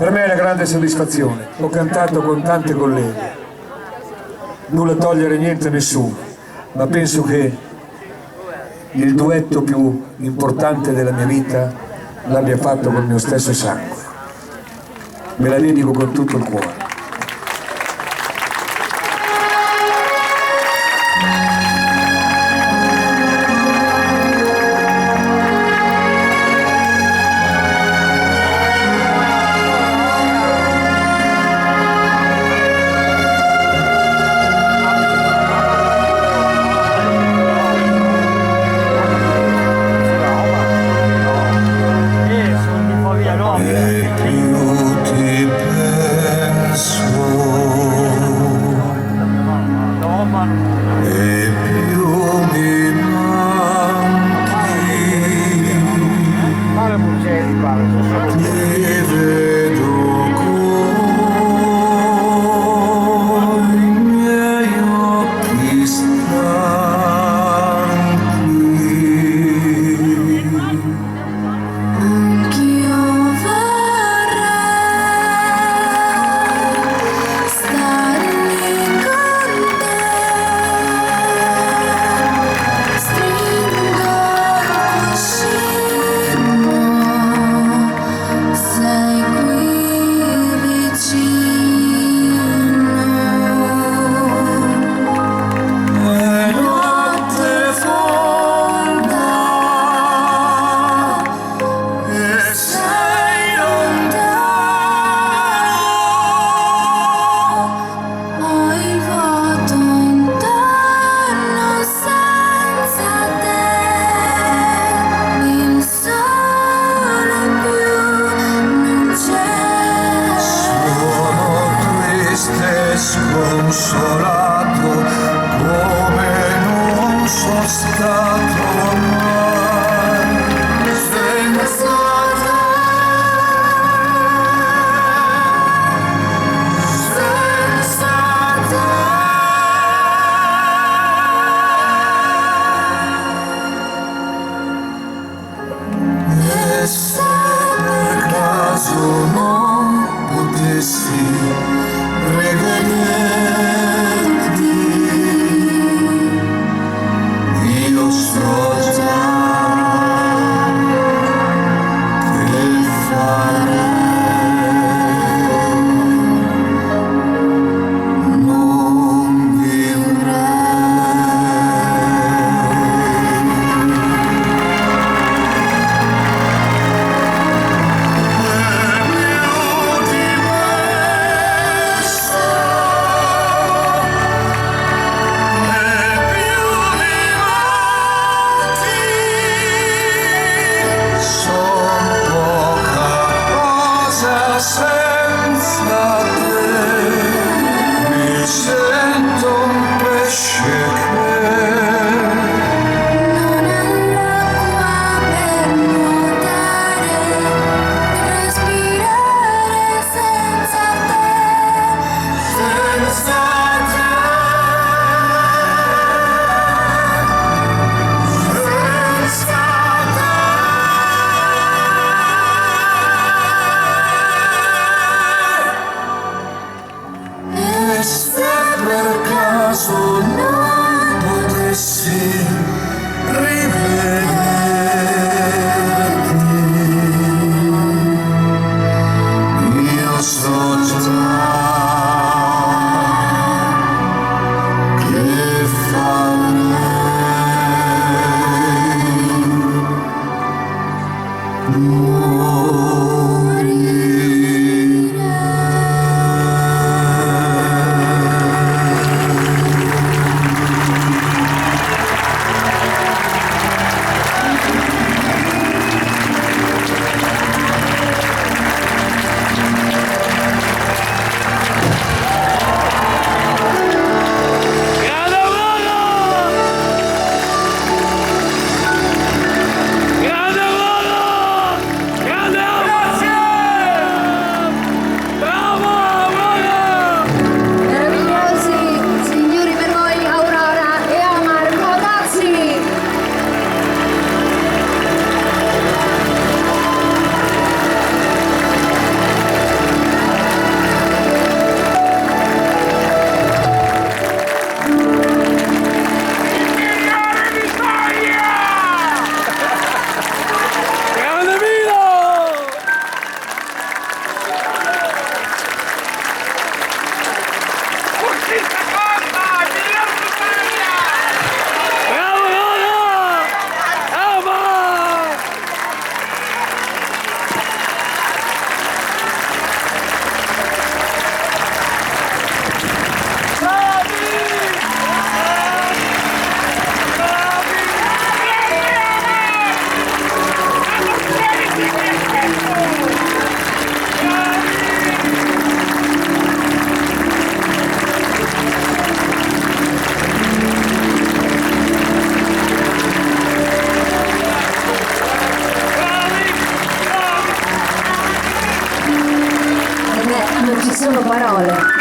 Per me è una grande soddisfazione, ho cantato con tante colleghe, nulla togliere niente a nessuno, ma penso che il duetto più importante della mia vita l'abbia fatto col mio stesso sangue. Me la dedico con tutto il cuore. Sconsolato come non sono stato mai senza te, senza te. E se per caso non potessi rivederti, io so già che farei, non vivrei. Senza te mi sento un pesce che non ha l'acqua per nuotare, respirare senza te, senza te, senza te. E se per caso non potessi rivederti, io so già che sono parole.